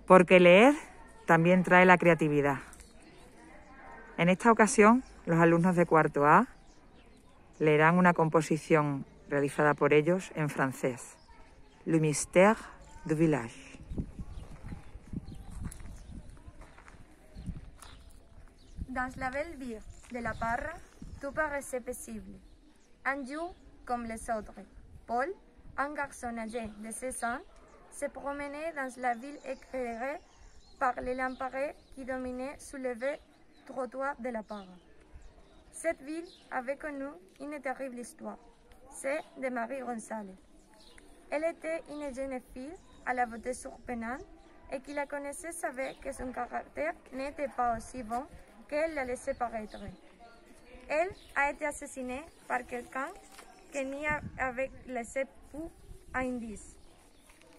porque leer también trae la creatividad. En esta ocasión, los alumnos de cuarto A leerán una composición realizada por ellos en francés, Le mystère du village. Dans la belle ville de la Parra, tout paraissait paisible. Un jour comme les autres, Paul, un garçon âgé de 16 ans, se promenait dans la ville éclairée par les lampadaires qui dominaient sur le vieux trottoir de la Parra. Cette ville avait connu une terrible histoire, celle de Marie González. Elle était une jeune fille à la beauté surprenante et qui la connaissait savait que son caractère n'était pas aussi bon qu'elle la laissait paraître. Elle a été assassinée par quelqu'un qui n'y avait laissé pour indice.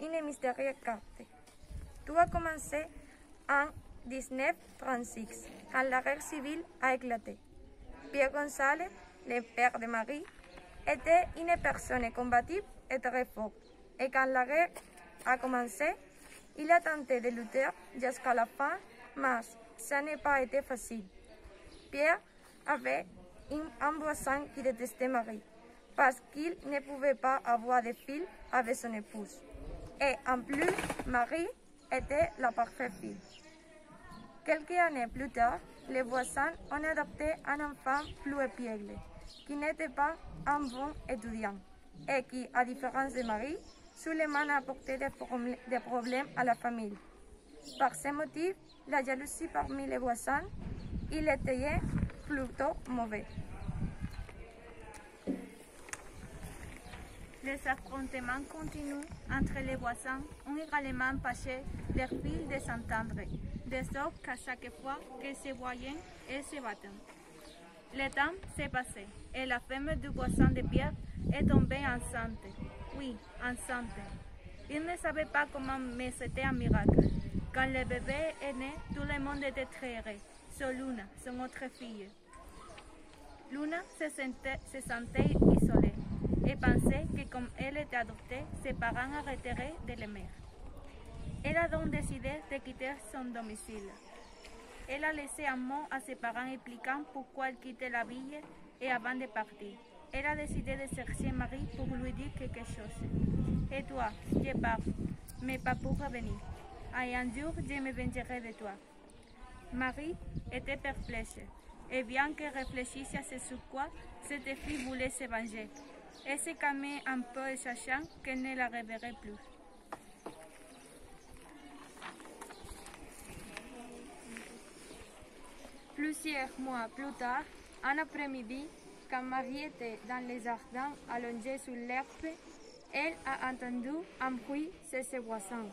Une mystérieuse carte. Tout a commencé en 1936, quand la guerre civile a éclaté. Pierre González, le père de Marie, était une personne combative et très forte. Et quand la guerre a commencé, il a tenté de lutter jusqu'à la fin, mais ça n'a pas été facile. Pierre avait un voisin qui détestait Marie, parce qu'il ne pouvait pas avoir de fille avec son épouse. Et en plus, Marie était la parfaite fille. Quelques années plus tard, les voisins ont adopté un enfant plus espiègle, qui n'était pas un bon étudiant, et qui, à différence de Marie, Suleiman a apporté des problèmes à la famille. Par ce motif, la jalousie parmi les voisins, il était plutôt mauvais. Les affrontements continus entre les voisins ont également empêché leur fille de s'entendre, de sorte qu'à chaque fois qu'ils se voyaient, elles se battaient. Le temps s'est passé et la femme du voisin de Pierre est tombée enceinte. Oui, enceinte. Il ne savait pas comment, mais c'était un miracle. Quand le bébé est né, tout le monde était très heureux, sauf Luna, son autre fille. Luna se sentait isolée et pensait que comme elle était adoptée, ses parents arrêteraient de l'aimer. Elle a donc décidé de quitter son domicile. Elle a laissé un mot à ses parents expliquant pourquoi elle quittait la ville et avant de partir. Elle a décidé de chercher Marie pour lui dire quelque chose. Et toi, je pars, mais pas pour revenir. Et un jour, je me vengerai de toi. Marie était perplexe, et bien qu'elle réfléchisse à ce sur quoi cette fille voulait se venger, elle se calmait un peu sachant qu'elle ne la reverrait plus. Plusieurs mois plus tard, un après-midi, quand Marie était dans les jardins allongée sur l'herbe, elle a entendu un bruit chez ses voisins.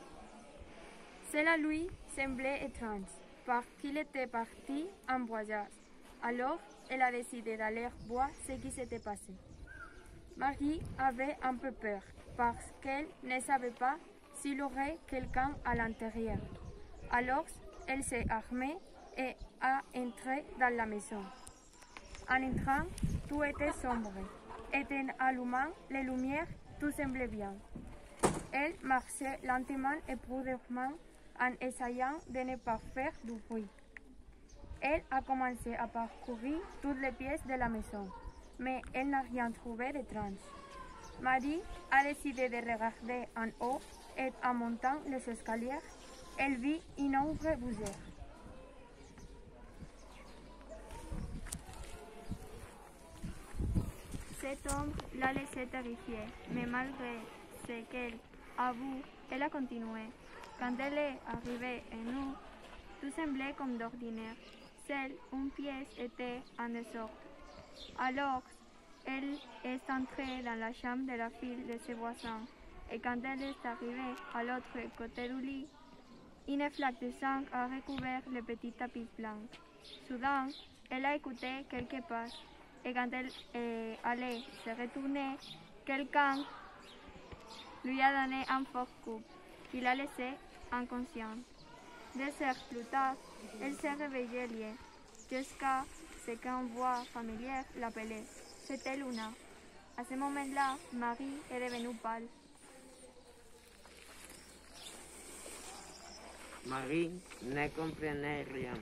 Cela lui semblait étrange, parce qu'il était parti en voyage. Alors, elle a décidé d'aller voir ce qui s'était passé. Marie avait un peu peur, parce qu'elle ne savait pas s'il y aurait quelqu'un à l'intérieur. Alors, elle s'est armée et a entré dans la maison. En entrant, tout était sombre, et en allumant les lumières, tout semblait bien. Elle marchait lentement et prudemment en essayant de ne pas faire du bruit. Elle a commencé à parcourir toutes les pièces de la maison, mais elle n'a rien trouvé d'étrange. Marie a décidé de regarder en haut et en montant les escaliers, elle vit une ombre bouger. Cette ombre l'a laissée terrifiée, mais malgré ce qu'elle a vu, elle a continué. Quand elle est arrivée en nous, tout semblait comme d'ordinaire. Seule une pièce était en désordre. Alors, elle est entrée dans la chambre de la fille de ses voisins, et quand elle est arrivée à l'autre côté du lit, une flaque de sang a recouvert le petit tapis blanc. Soudain, elle a écouté quelques pas, et quand elle allait se retourner, quelqu'un lui a donné un fort coup qui l'a laissée inconsciente. 2 heures plus tard, elle s'est réveillée liée, jusqu'à ce qu'une voix familière l'appelait. C'était Luna. À ce moment-là, Marie est devenue pâle. Marie ne comprenait rien,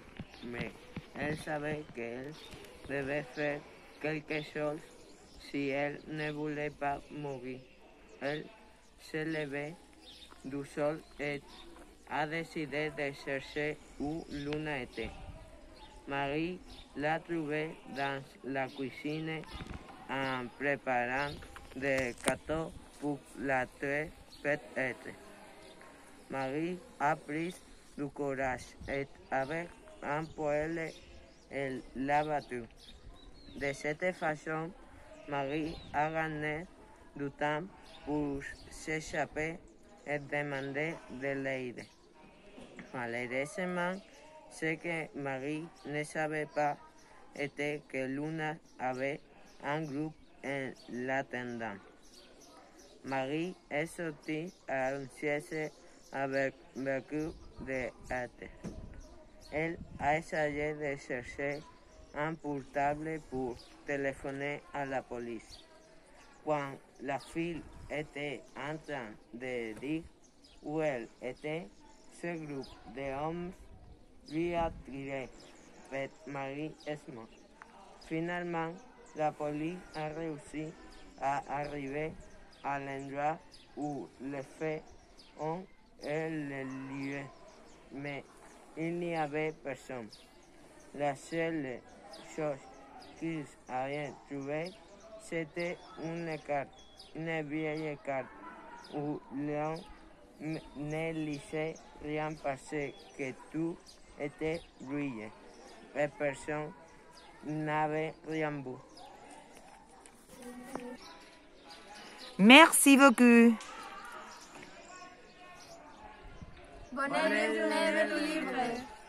mais elle savait qu'elle devait faire quelque chose si elle ne voulait pas mourir. Elle se levait du sol et a décidé de chercher où Luna était. Marie l'a trouvée dans la cuisine en préparant des gâteaux pour la très peut-être. Marie a pris du courage et avec un poêle, elle l'a battue. De cette façon, Marie a gagné du temps pour s'échapper et demander de l'aide. Malheureusement, ce que Marie ne savait pas était que Luna avait un groupe en l'attendant. Marie est sortie anxieuse avec beaucoup de hâte. Elle a essayé de chercher un portable pour téléphoner à la police. Quand la fille était en train de dire où elle était, ce groupe d'hommes lui a tiré, mais Marie est morte. Finalement, la police a réussi à arriver à l'endroit où les faits ont eu lieu, mais il n'y avait personne. La seule chose qu'ils avaient trouvée, c'était une carte, une vieille carte, où l'on ne lisait rien parce que tout était brouillé et personne n'avait rien vu. Merci beaucoup. Bonne journée du livre.